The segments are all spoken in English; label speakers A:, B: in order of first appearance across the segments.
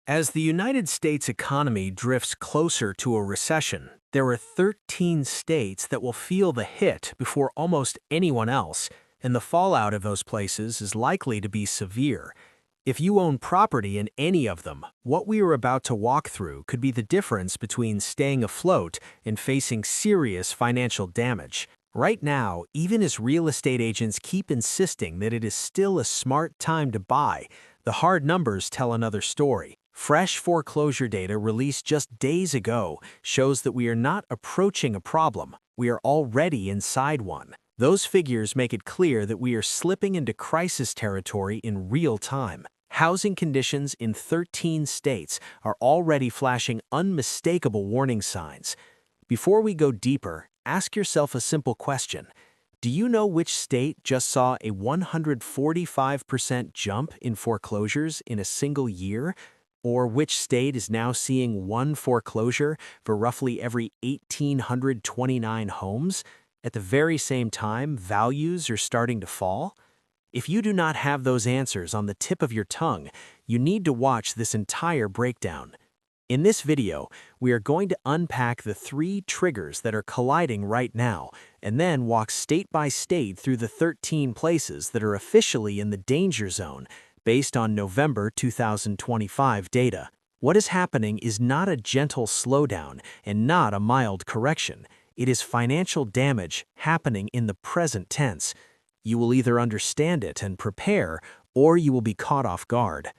A: As the United States economy drifts closer to a recession, there are 13 states that will feel the hit before almost anyone else, and the fallout of those places is likely to be severe. If you own property in any of them, what we are about to walk through could be the difference between staying afloat and facing serious financial damage. Right now, even as real estate agents keep insisting that it is still a smart time to buy, the hard numbers tell another story. Fresh foreclosure data released just days ago shows that we are not approaching a problem, we are already inside one. Those figures make it clear that we are slipping into crisis territory in real time. Housing conditions in 13 states are already flashing unmistakable warning signs. Before we go deeper, ask yourself a simple question. Do you know which state just saw a 145% jump in foreclosures in a single year? Or which state is now seeing one foreclosure for roughly every 1,829 homes? At the very same time, values are starting to fall? If you do not have those answers on the tip of your tongue, you need to watch this entire breakdown. In this video, we are going to unpack the 3 triggers that are colliding right now, and then walk state by state through the 13 places that are officially in the danger zone, based on November 2025 data. What is happening is not a gentle slowdown and not a mild correction. It is financial damage happening in the present tense. You will either understand it and prepare, or you will be caught off guard.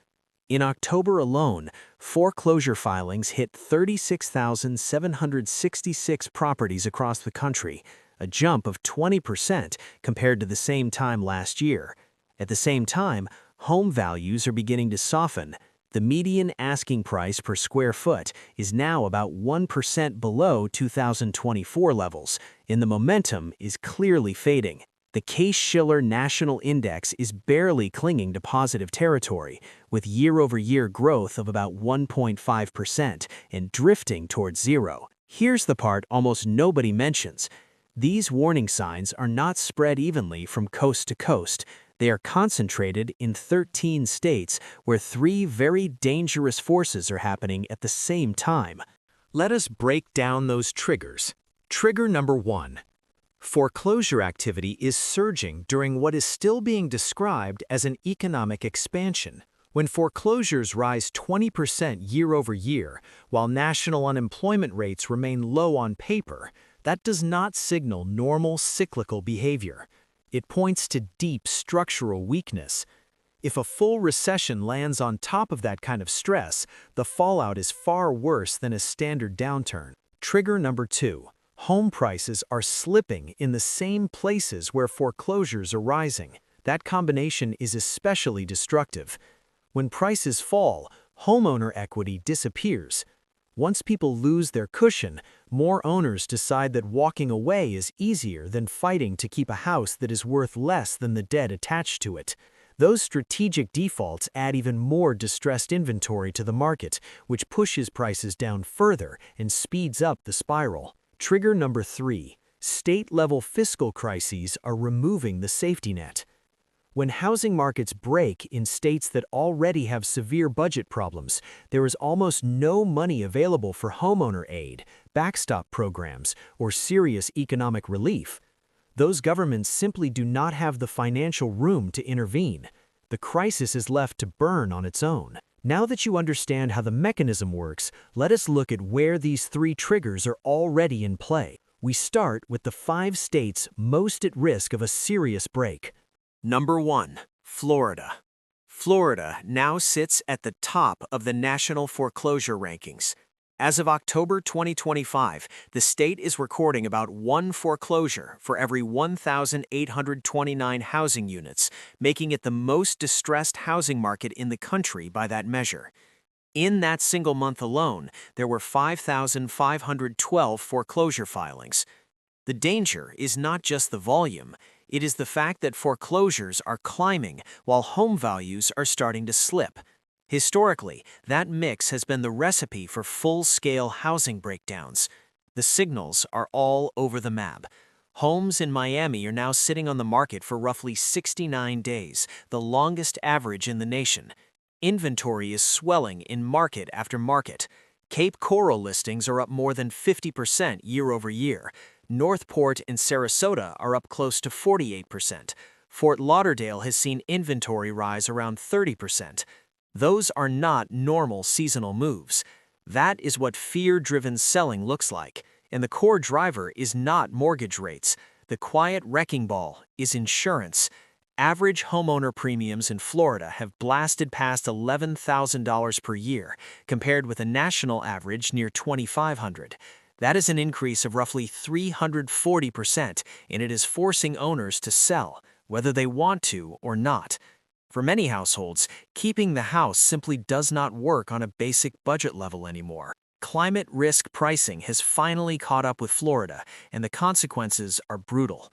A: In October alone, foreclosure filings hit 36,766 properties across the country, a jump of 20% compared to the same time last year. At the same time, home values are beginning to soften. The median asking price per square foot is now about 1% below 2024 levels, and the momentum is clearly fading. The Case-Shiller National Index is barely clinging to positive territory, with year-over-year growth of about 1.5% and drifting towards zero. Here's the part almost nobody mentions. These warning signs are not spread evenly from coast to coast. They are concentrated in 13 states where 3 very dangerous forces are happening at the same time. Let us break down those triggers. Trigger number 1. Foreclosure activity is surging during what is still being described as an economic expansion. When foreclosures rise 20% year over year, while national unemployment rates remain low on paper, that does not signal normal cyclical behavior. It points to deep structural weakness. If a full recession lands on top of that kind of stress, the fallout is far worse than a standard downturn. Trigger number 2. Home prices are slipping in the same places where foreclosures are rising. That combination is especially destructive. When prices fall, homeowner equity disappears. Once people lose their cushion, more owners decide that walking away is easier than fighting to keep a house that is worth less than the debt attached to it. Those strategic defaults add even more distressed inventory to the market, which pushes prices down further and speeds up the spiral. Trigger number 3. State-level fiscal crises are removing the safety net. When housing markets break in states that already have severe budget problems, there is almost no money available for homeowner aid, backstop programs, or serious economic relief. Those governments simply do not have the financial room to intervene. The crisis is left to burn on its own. Now that you understand how the mechanism works, let us look at where these 3 triggers are already in play. We start with the 5 states most at risk of a serious break. Number 1. Florida. Florida now sits at the top of the national foreclosure rankings. As of October 2025, the state is recording about 1 foreclosure for every 1,829 housing units, making it the most distressed housing market in the country by that measure. In that single month alone, there were 5,512 foreclosure filings. The danger is not just the volume, it is the fact that foreclosures are climbing while home values are starting to slip. Historically, that mix has been the recipe for full-scale housing breakdowns. The signals are all over the map. Homes in Miami are now sitting on the market for roughly 69 days, the longest average in the nation. Inventory is swelling in market after market. Cape Coral listings are up more than 50% year over year. Northport and Sarasota are up close to 48%. Fort Lauderdale has seen inventory rise around 30%. Those are not normal seasonal moves. That is what fear-driven selling looks like. And the core driver is not mortgage rates. The quiet wrecking ball is insurance. Average homeowner premiums in Florida have blasted past $11,000 per year, compared with a national average near $2,500. That is an increase of roughly 340%, and it is forcing owners to sell, whether they want to or not. For many households, keeping the house simply does not work on a basic budget level anymore. Climate risk pricing has finally caught up with Florida, and the consequences are brutal.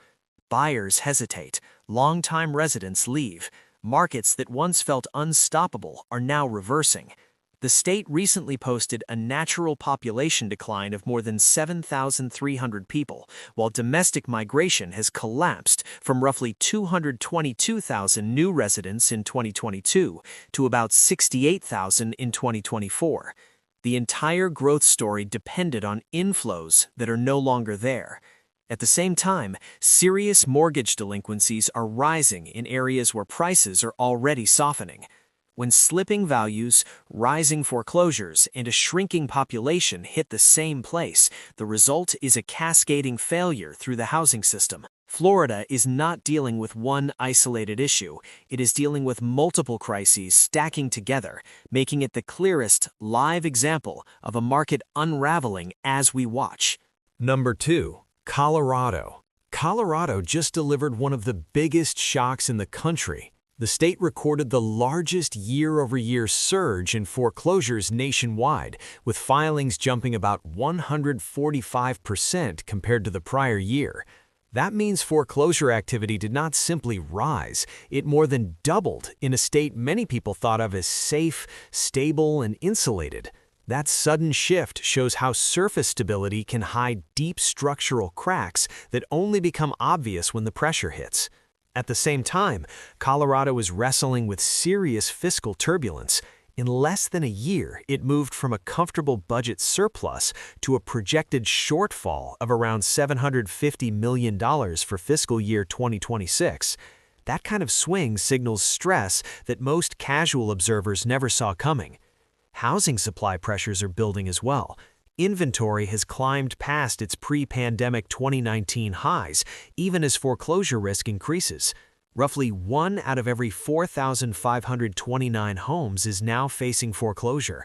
A: Buyers hesitate, long-time residents leave. Markets that once felt unstoppable are now reversing. The state recently posted a natural population decline of more than 7,300 people, while domestic migration has collapsed from roughly 222,000 new residents in 2022 to about 68,000 in 2024. The entire growth story depended on inflows that are no longer there. At the same time, serious mortgage delinquencies are rising in areas where prices are already softening. When slipping values, rising foreclosures, and a shrinking population hit the same place, the result is a cascading failure through the housing system. Florida is not dealing with one isolated issue. It is dealing with multiple crises stacking together, making it the clearest live example of a market unraveling as we watch.
B: Number 2. Colorado. Colorado just delivered one of the biggest shocks in the country. The state recorded the largest year-over-year surge in foreclosures nationwide, with filings jumping about 145% compared to the prior year. That means foreclosure activity did not simply rise, it more than doubled in a state many people thought of as safe, stable, and insulated. That sudden shift shows how surface stability can hide deep structural cracks that only become obvious when the pressure hits. At the same time, Colorado is wrestling with serious fiscal turbulence. In less than a year, it moved from a comfortable budget surplus to a projected shortfall of around $750 million for fiscal year 2026. That kind of swing signals stress that most casual observers never saw coming. Housing supply pressures are building as well. Inventory has climbed past its pre-pandemic 2019 highs, even as foreclosure risk increases. Roughly 1 out of every 4,529 homes is now facing foreclosure.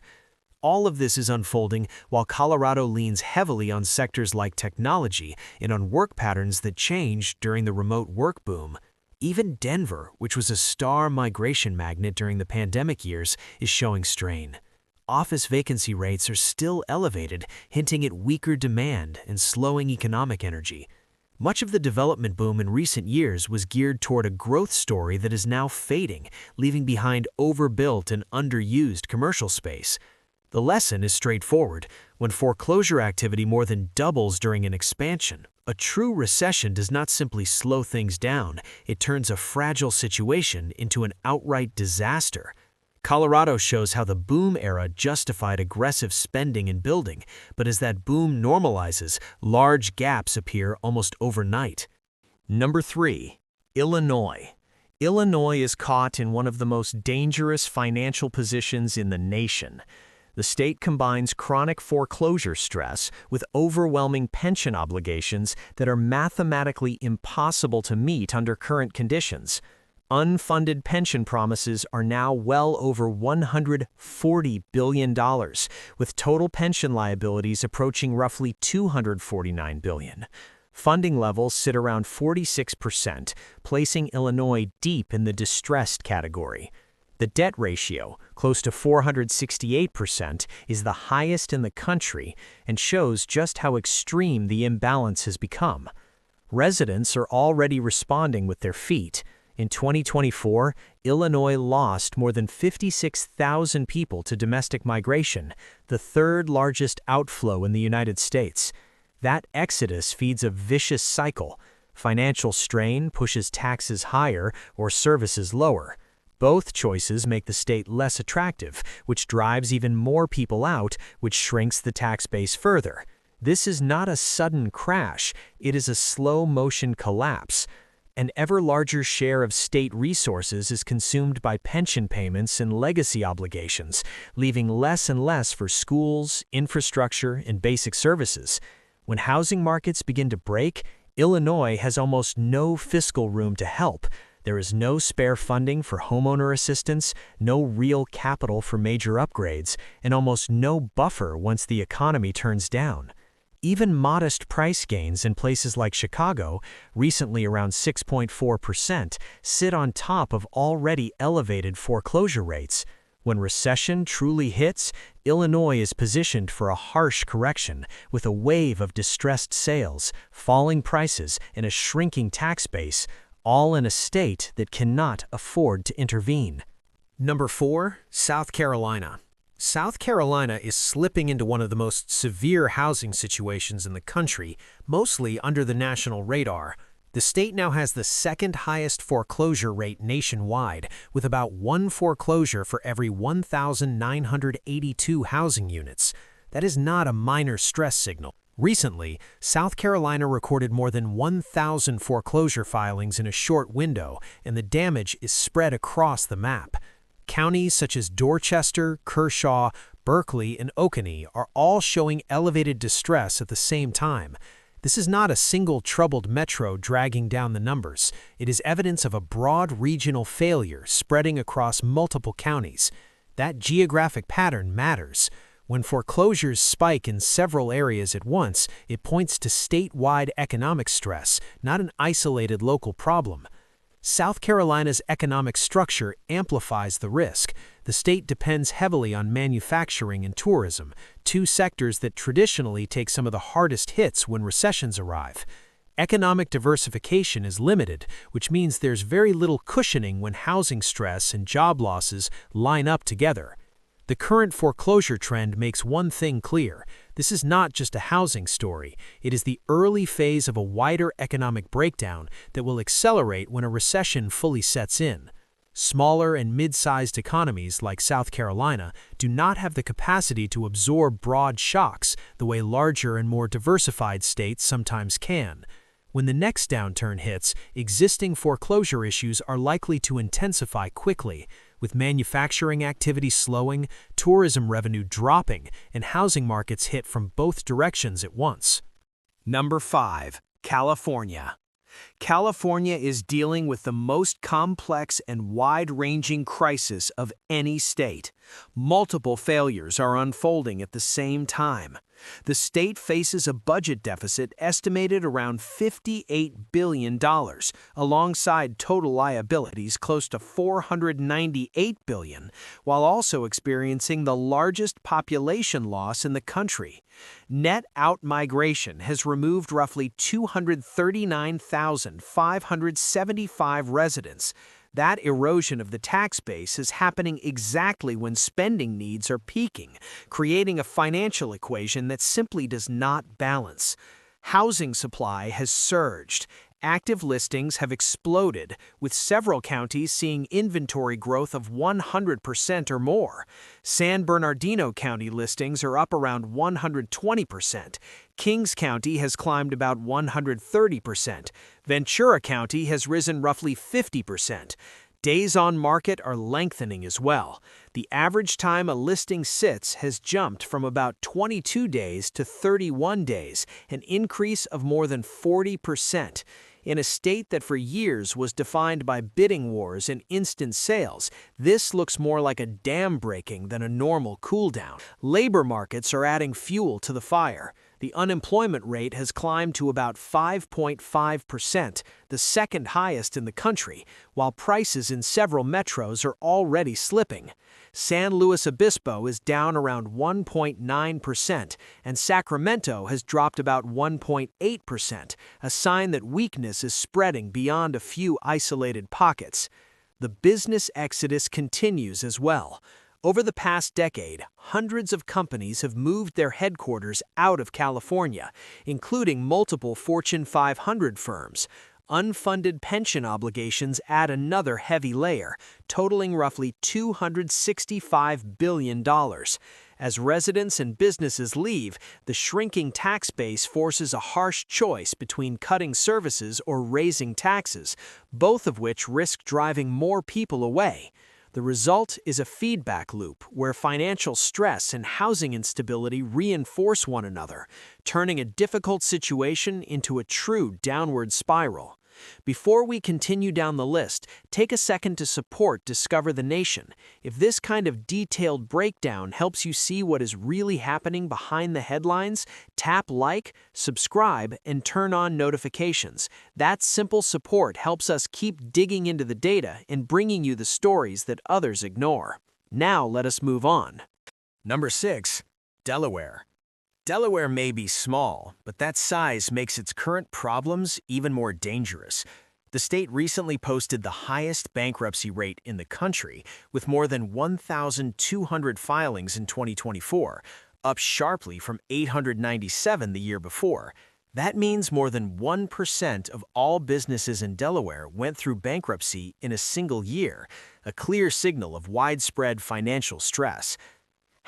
B: All of this is unfolding while Colorado leans heavily on sectors like technology and on work patterns that changed during the remote work boom. Even Denver, which was a star migration magnet during the pandemic years, is showing strain. Office vacancy rates are still elevated, hinting at weaker demand and slowing economic energy. Much of the development boom in recent years was geared toward a growth story that is now fading, leaving behind overbuilt and underused commercial space. The lesson is straightforward. When foreclosure activity more than doubles during an expansion, a true recession does not simply slow things down, it turns a fragile situation into an outright disaster. Colorado shows how the boom era justified aggressive spending and building, but as that boom normalizes, large gaps appear almost overnight. Number 3. Illinois. Illinois is caught in one of the most dangerous financial positions in the nation. The state combines chronic foreclosure stress with overwhelming pension obligations that are mathematically impossible to meet under current conditions. Unfunded pension promises are now well over $140 billion, with total pension liabilities approaching roughly $249 billion. Funding levels sit around 46%, placing Illinois deep in the distressed category. The debt ratio, close to 468%, is the highest in the country and shows just how extreme the imbalance has become. Residents are already responding with their feet. In 2024, Illinois lost more than 56,000 people to domestic migration, the third largest outflow in the United States. That exodus feeds a vicious cycle. Financial strain pushes taxes higher or services lower.
A: Both choices make the state less attractive, which drives even more people out, which shrinks the tax base further. This is not a sudden crash, it is a slow-motion collapse. An ever larger share of state resources is consumed by pension payments and legacy obligations, leaving less and less for schools, infrastructure, and basic services. When housing markets begin to break, Illinois has almost no fiscal room to help. There is no spare funding for homeowner assistance, no real capital for major upgrades, and almost no buffer once the economy turns down. Even modest price gains in places like Chicago, recently around 6.4%, sit on top of already elevated foreclosure rates. When recession truly hits, Illinois is positioned for a harsh correction, with a wave of distressed sales, falling prices, and a shrinking tax base, all in a state that cannot afford to intervene.
B: Number 4, South Carolina. South Carolina is slipping into one of the most severe housing situations in the country, mostly under the national radar. The state now has the second highest foreclosure rate nationwide, with about one foreclosure for every 1,982 housing units. That is not a minor stress signal. Recently, South Carolina recorded more than 1,000 foreclosure filings in a short window, and the damage is spread across the map. Counties such as Dorchester, Kershaw, Berkeley, and Oconee are all showing elevated distress at the same time. This is not a single troubled metro dragging down the numbers. It is evidence of a broad regional failure spreading across multiple counties. That geographic pattern matters. When foreclosures spike in several areas at once, it points to statewide economic stress, not an isolated local problem. South Carolina's economic structure amplifies the risk. The state depends heavily on manufacturing and tourism, two sectors that traditionally take some of the hardest hits when recessions arrive. Economic diversification is limited, which means there's very little cushioning when housing stress and job losses line up together. The current foreclosure trend makes one thing clear. This is not just a housing story. It is the early phase of a wider economic breakdown that will accelerate when a recession fully sets in. Smaller and mid-sized economies like South Carolina do not have the capacity to absorb broad shocks the way larger and more diversified states sometimes can. When the next downturn hits, existing foreclosure issues are likely to intensify quickly, with manufacturing activity slowing, tourism revenue dropping, and housing markets hit from both directions at once. Number 5, California. California is dealing with the most complex and wide-ranging crisis of any state. Multiple failures are unfolding at the same time. The state faces a budget deficit estimated around $58 billion, alongside total liabilities close to $498 billion, while also experiencing the largest population loss in the country. Net out-migration has removed roughly 239,575 residents. That erosion of the tax base is happening exactly when spending needs are peaking, creating a financial equation that simply does not balance. Housing supply has surged. Active listings have exploded, with several counties seeing inventory growth of 100% or more. San Bernardino County listings are up around 120%. Kings County has climbed about 130%. Ventura County has risen roughly 50%. Days on market are lengthening as well. The average time a listing sits has jumped from about 22 days to 31 days, an increase of more than 40%. In a state that for years was defined by bidding wars and instant sales, this looks more like a dam breaking than a normal cool-down. Labor markets are adding fuel to the fire. The unemployment rate has climbed to about 5.5%, the second highest in the country, while prices in several metros are already slipping. San Luis Obispo is down around 1.9%, and Sacramento has dropped about 1.8%, a sign that weakness is spreading beyond a few isolated pockets. The business exodus continues as well. Over the past decade, hundreds of companies have moved their headquarters out of California, including multiple Fortune 500 firms.
A: Unfunded pension obligations add another heavy layer, totaling roughly $265 billion. As residents and businesses leave, the shrinking tax base forces a harsh choice between cutting services or raising taxes, both of which risk driving more people away. The result is a feedback loop where financial stress and housing instability reinforce one another, turning a difficult situation into a true downward spiral. Before we continue down the list, take a second to support Discover the Nation. If this kind of detailed breakdown helps you see what is really happening behind the headlines, tap like, subscribe, and turn on notifications. That simple support helps us keep digging into the data and bringing you the stories that others ignore. Now let us move on.
B: Number 6. Delaware. Delaware may be small, but that size makes its current problems even more dangerous. The state recently posted the highest bankruptcy rate in the country, with more than 1,200 filings in 2024, up sharply from 897 the year before. That means more than 1% of all businesses in Delaware went through bankruptcy in a single year, a clear signal of widespread financial stress.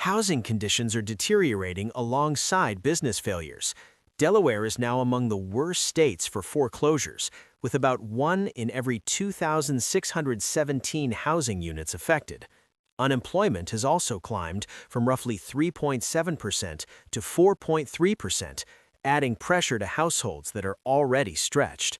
B: Housing conditions are deteriorating alongside business failures. Delaware is now among the worst states for foreclosures, with about 1 in every 2,617 housing units affected. Unemployment has also climbed from roughly 3.7% to 4.3%, adding pressure to households that are already stretched.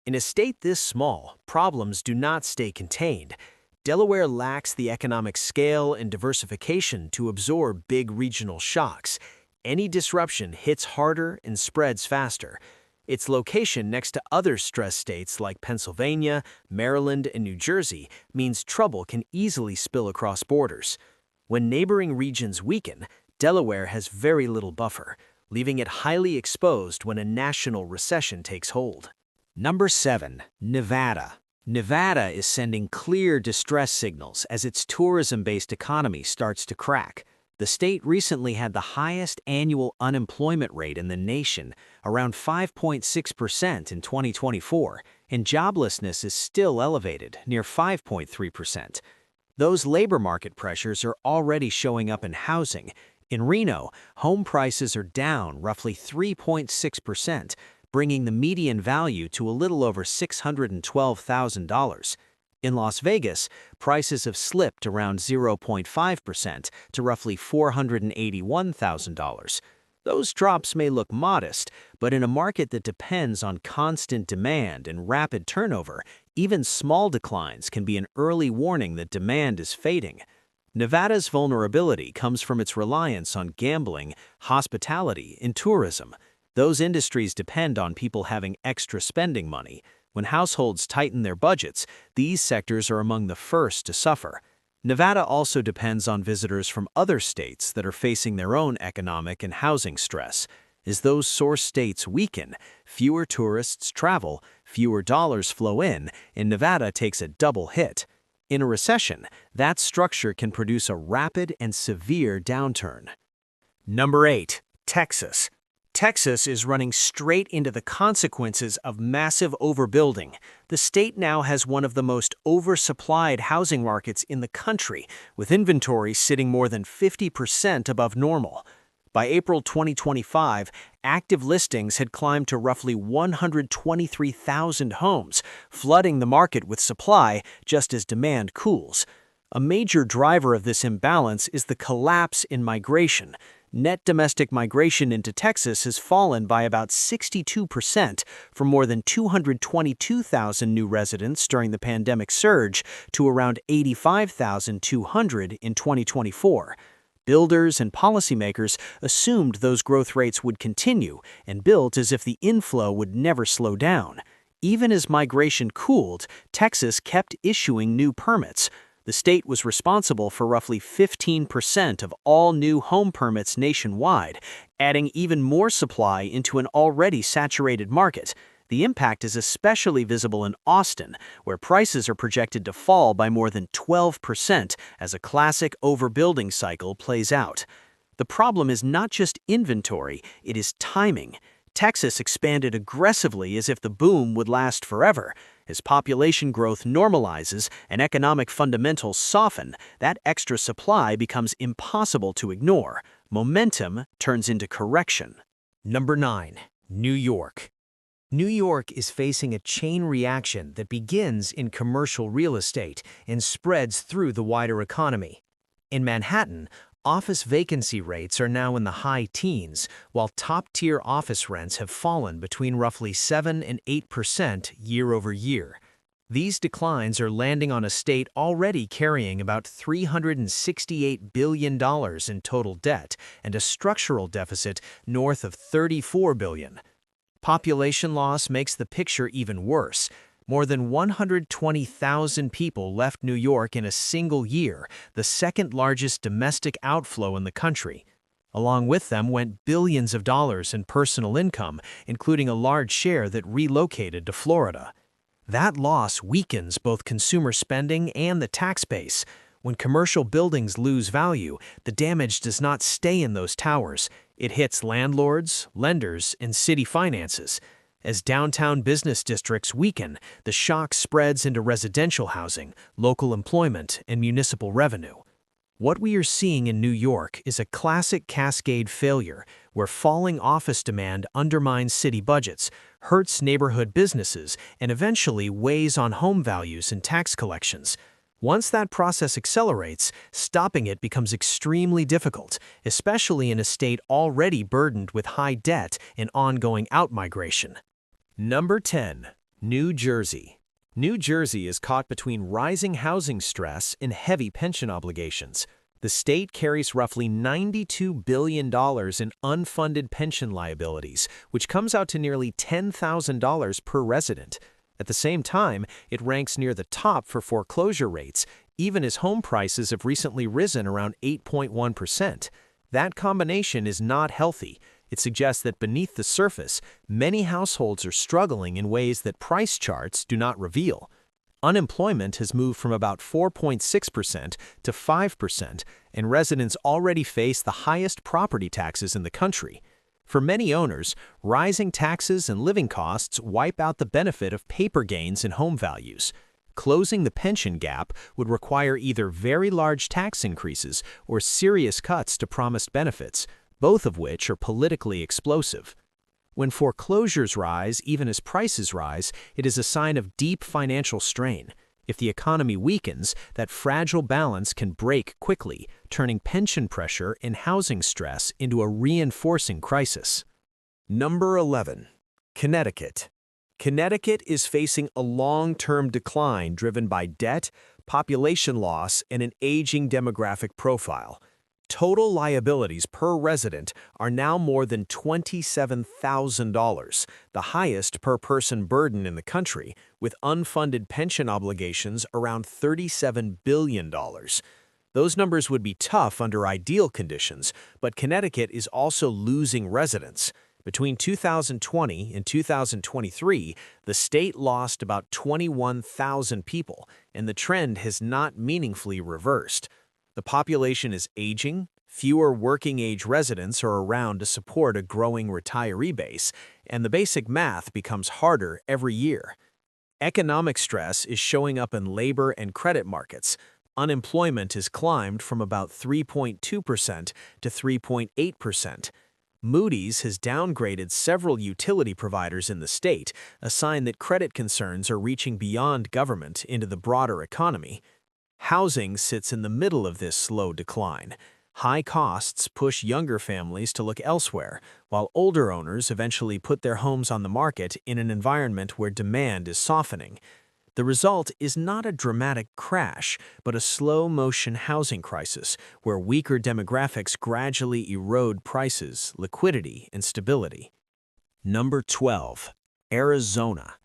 B: In a state this small, problems do not stay contained. Delaware lacks the economic scale and diversification to absorb big regional shocks. Any disruption hits harder and spreads faster. Its location next to other stressed states like Pennsylvania, Maryland, and New Jersey means trouble can easily spill across borders. When neighboring regions weaken, Delaware has very little buffer, leaving it highly exposed when a national recession takes hold.
A: Number 7. Nevada. Nevada is sending clear distress signals as its tourism-based economy starts to crack. The state recently had the highest annual unemployment rate in the nation, around 5.6% in 2024, and joblessness is still elevated, near 5.3%. Those labor market pressures are already showing up in housing. In Reno, home prices are down roughly 3.6%, bringing the median value to a little over $612,000. In Las Vegas, prices have slipped around 0.5% to roughly $481,000. Those drops may look modest, but in a market that depends on constant demand and rapid turnover, even small declines can be an early warning that demand is fading. Nevada's vulnerability comes from its reliance on gambling, hospitality, and tourism. Those industries depend on people having extra spending money. When households tighten their budgets, these sectors are among the first to suffer. Nevada also depends on visitors from other states that are facing their own economic and housing stress. As those source states weaken, fewer tourists travel, fewer dollars flow in, and Nevada takes a double hit. In a recession, that structure can produce a rapid and severe downturn.
B: Number 8. Texas. Texas is running straight into the consequences of massive overbuilding. The state now has one of the most oversupplied housing markets in the country, with inventory sitting more than 50% above normal. By April 2025, active listings had climbed to roughly 123,000 homes, flooding the market with supply just as demand cools. A major driver of this imbalance is the collapse in migration. Net domestic migration into Texas has fallen by about 62%, from more than 222,000 new residents during the pandemic surge to around 85,200 in 2024. Builders and policymakers assumed those growth rates would continue and built as if the inflow would never slow down. Even as migration cooled, Texas kept issuing new permits. The state was responsible for roughly 15% of all new home permits nationwide, adding even more supply into an already saturated market. The impact is especially visible in Austin, where prices are projected to fall by more than 12% as a classic overbuilding cycle plays out. The problem is not just inventory, it is timing.
A: Texas expanded aggressively as if the boom would last forever. As population growth normalizes and economic fundamentals soften, that extra supply becomes impossible to ignore. Momentum turns into correction.
B: Number 9. New York. New York is facing a chain reaction that begins in commercial real estate and spreads through the wider economy. In Manhattan, office vacancy rates are now in the high teens, while top-tier office rents have fallen between roughly 7 and 8% year over year. These declines are landing on a state already carrying about $368 billion in total debt and a structural deficit north of $34 billion. Population loss makes the picture even worse. More than 120,000 people left New York in a single year, the second largest domestic outflow in the country. Along with them went billions of dollars in personal income, including a large share that relocated to Florida. That loss weakens both consumer spending and the tax base. When commercial buildings lose value, the damage does not stay in those towers. It hits landlords, lenders, and city finances. As downtown business districts weaken, the shock spreads into residential housing, local employment, and municipal revenue. What we are seeing in New York is a classic cascade failure, where falling office demand undermines city budgets, hurts neighborhood businesses, and eventually weighs on home values and tax collections. Once that process accelerates, stopping it becomes extremely difficult, especially in a state already burdened with high debt and ongoing outmigration.
C: Number 10. New Jersey. New Jersey is caught between rising housing stress and heavy pension obligations. The state carries roughly $92 billion in unfunded pension liabilities, which comes out to nearly $10,000 per resident. At the same time, it ranks near the top for foreclosure rates, even as home prices have recently risen around 8.1%. That combination is not healthy. It suggests that beneath the surface, many households are struggling in ways that price charts do not reveal. Unemployment has moved from about 4.6% to 5%, and residents already face the highest property taxes in the country. For many owners, rising taxes and living costs wipe out the benefit of paper gains in home values. Closing the pension gap would require either very large tax increases or serious cuts to promised benefits, both of which are politically explosive. When foreclosures rise, even as prices rise, it is a sign of deep financial strain. If the economy weakens, that fragile balance can break quickly, turning pension pressure and housing stress into a reinforcing crisis.
B: Number 11. Connecticut. Connecticut is facing a long-term decline driven by debt, population loss, and an aging demographic profile. Total liabilities per resident are now more than $27,000, the highest per-person burden in the country, with unfunded pension obligations around $37 billion. Those numbers would be tough under ideal conditions, but Connecticut is also losing residents. Between 2020 and 2023, the state lost about 21,000 people, and the trend has not meaningfully reversed. The population is aging, fewer working-age residents are around to support a growing retiree base, and the basic math becomes harder every year. Economic stress is showing up in labor and credit markets. Unemployment has climbed from about 3.2% to 3.8%. Moody's has downgraded several utility providers in the state, a sign that credit concerns are reaching beyond government into the broader economy. Housing sits in the middle of this slow decline. High costs push younger families to look elsewhere, while older owners eventually put their homes on the market in an environment where demand is softening. The result is not a dramatic crash, but a slow-motion housing crisis, where weaker demographics gradually erode prices, liquidity, and stability. Number 12. Arizona.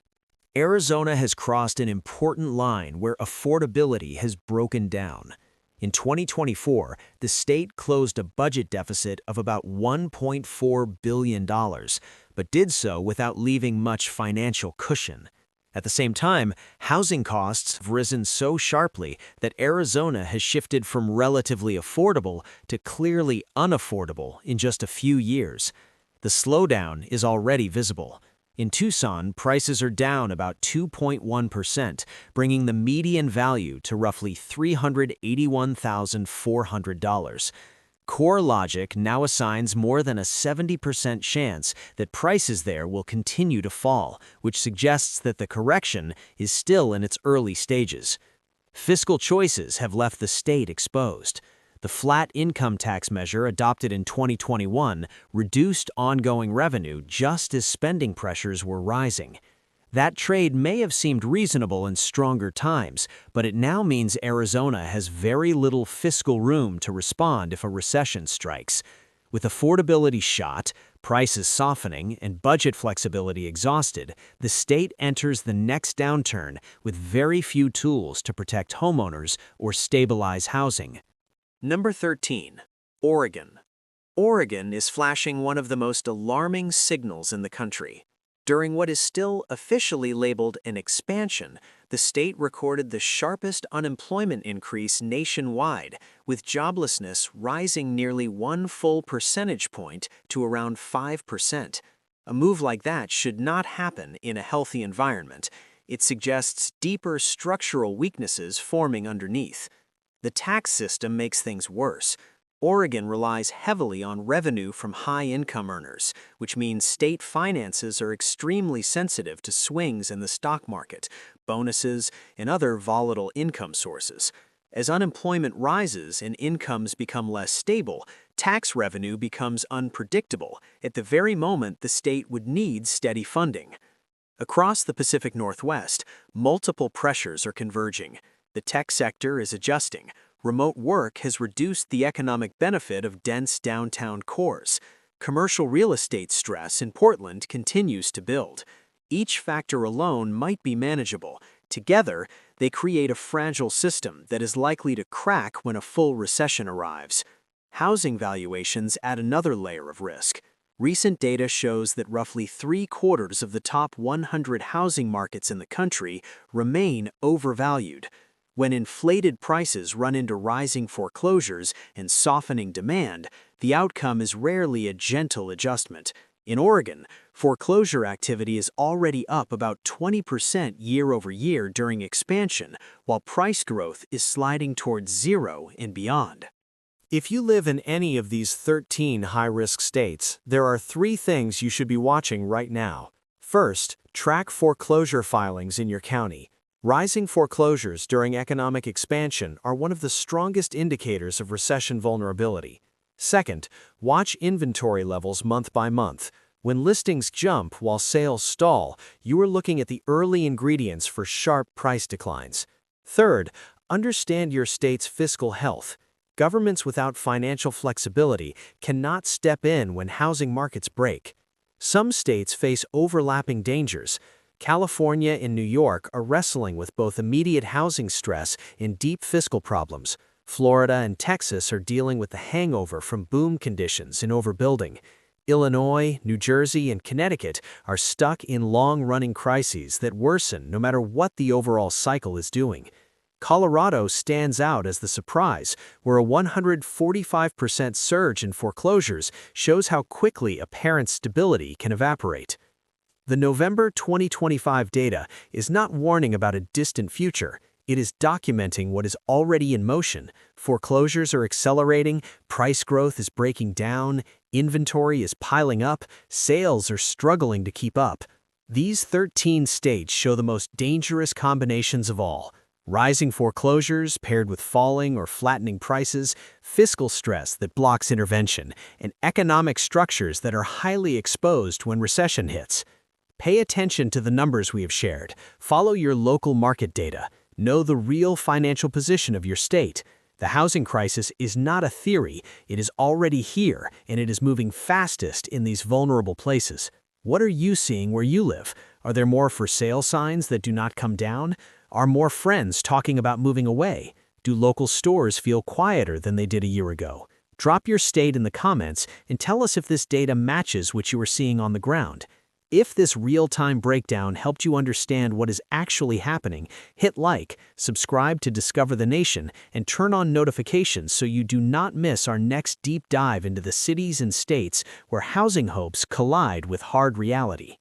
B: Arizona has crossed an important line where affordability has broken down. In 2024, the state closed a budget deficit of about $1.4 billion, but did so without leaving much financial cushion. At the same time, housing costs have risen so sharply that Arizona has shifted from relatively affordable to clearly unaffordable in just a few years.
A: The slowdown is already visible. In Tucson, prices are down about 2.1%, bringing the median value to roughly $381,400. CoreLogic now assigns more than a 70% chance that prices there will continue to fall, which suggests that the correction is still in its early stages. Fiscal choices have left the state exposed. The flat income tax measure adopted in 2021 reduced ongoing revenue just as spending pressures were rising. That trade may have seemed reasonable in stronger times, but it now means Arizona has very little fiscal room to respond if a recession strikes. With affordability shot, prices softening, and budget flexibility exhausted, the state enters the next downturn with very few tools to protect homeowners or stabilize housing. Number 13. Oregon. Oregon is flashing one of the most alarming signals in the country. During what is still officially labeled an expansion, the state recorded the sharpest unemployment increase nationwide, with joblessness rising nearly 1 full percentage point to around 5%. A move like that should not happen in a healthy environment. It suggests deeper structural weaknesses forming underneath. The tax system makes things worse. Oregon relies heavily on revenue from high-income earners, which means state finances are extremely sensitive to swings in the stock market, bonuses, and other volatile income sources. As unemployment rises and incomes become less stable, tax revenue becomes unpredictable at the very moment the state would need steady funding. Across the Pacific Northwest, multiple pressures are converging. The tech sector is adjusting. Remote work has reduced the economic benefit of dense downtown cores. Commercial real estate stress in Portland continues to build. Each factor alone might be manageable. Together, they create a fragile system that is likely to crack when a full recession arrives. Housing valuations add another layer of risk. Recent data shows that roughly 3/4 of the top 100 housing markets in the country remain overvalued. When inflated prices run into rising foreclosures and softening demand, the outcome is rarely a gentle adjustment. In Oregon, foreclosure activity is already up about 20% year over year during expansion, while price growth is sliding towards zero and beyond.
C: If you live in any of these 13 high-risk states, there are 3 things you should be watching right now. First, track foreclosure filings in your county. Rising foreclosures during economic expansion are one of the strongest indicators of recession vulnerability. Second, watch inventory levels month by month. When listings jump while sales stall, you are looking at the early ingredients for sharp price declines. Third, understand your state's fiscal health. Governments without financial flexibility cannot step in when housing markets break. Some states face overlapping dangers. California and New York are wrestling with both immediate housing stress and deep fiscal problems. Florida and Texas are dealing with the hangover from boom conditions and overbuilding. Illinois, New Jersey, and Connecticut are stuck in long-running crises that worsen no matter what the overall cycle is doing. Colorado stands out as the surprise, where a 145% surge in foreclosures shows how quickly apparent stability can evaporate. The November 2025 data is not warning about a distant future. It is documenting what is already in motion. Foreclosures are accelerating, price growth is breaking down, inventory is piling up, sales are struggling to keep up. These 13 states show the most dangerous combinations of all. Rising foreclosures paired with falling or flattening prices, fiscal stress that blocks intervention, and economic structures that are highly exposed when recession hits. Pay attention to the numbers we have shared. Follow your local market data. Know the real financial position of your state. The housing crisis is not a theory. It is already here, and it is moving fastest in these vulnerable places. What are you seeing where you live? Are there more for sale signs that do not come down? Are more friends talking about moving away? Do local stores feel quieter than they did a year ago? Drop your state in the comments and tell us if this data matches what you are seeing on the ground.
A: If this real-time breakdown helped you understand what is actually happening, hit like, subscribe to Discover the Nation, and turn on notifications so you do not miss our next deep dive into the cities and states where housing hopes collide with hard reality.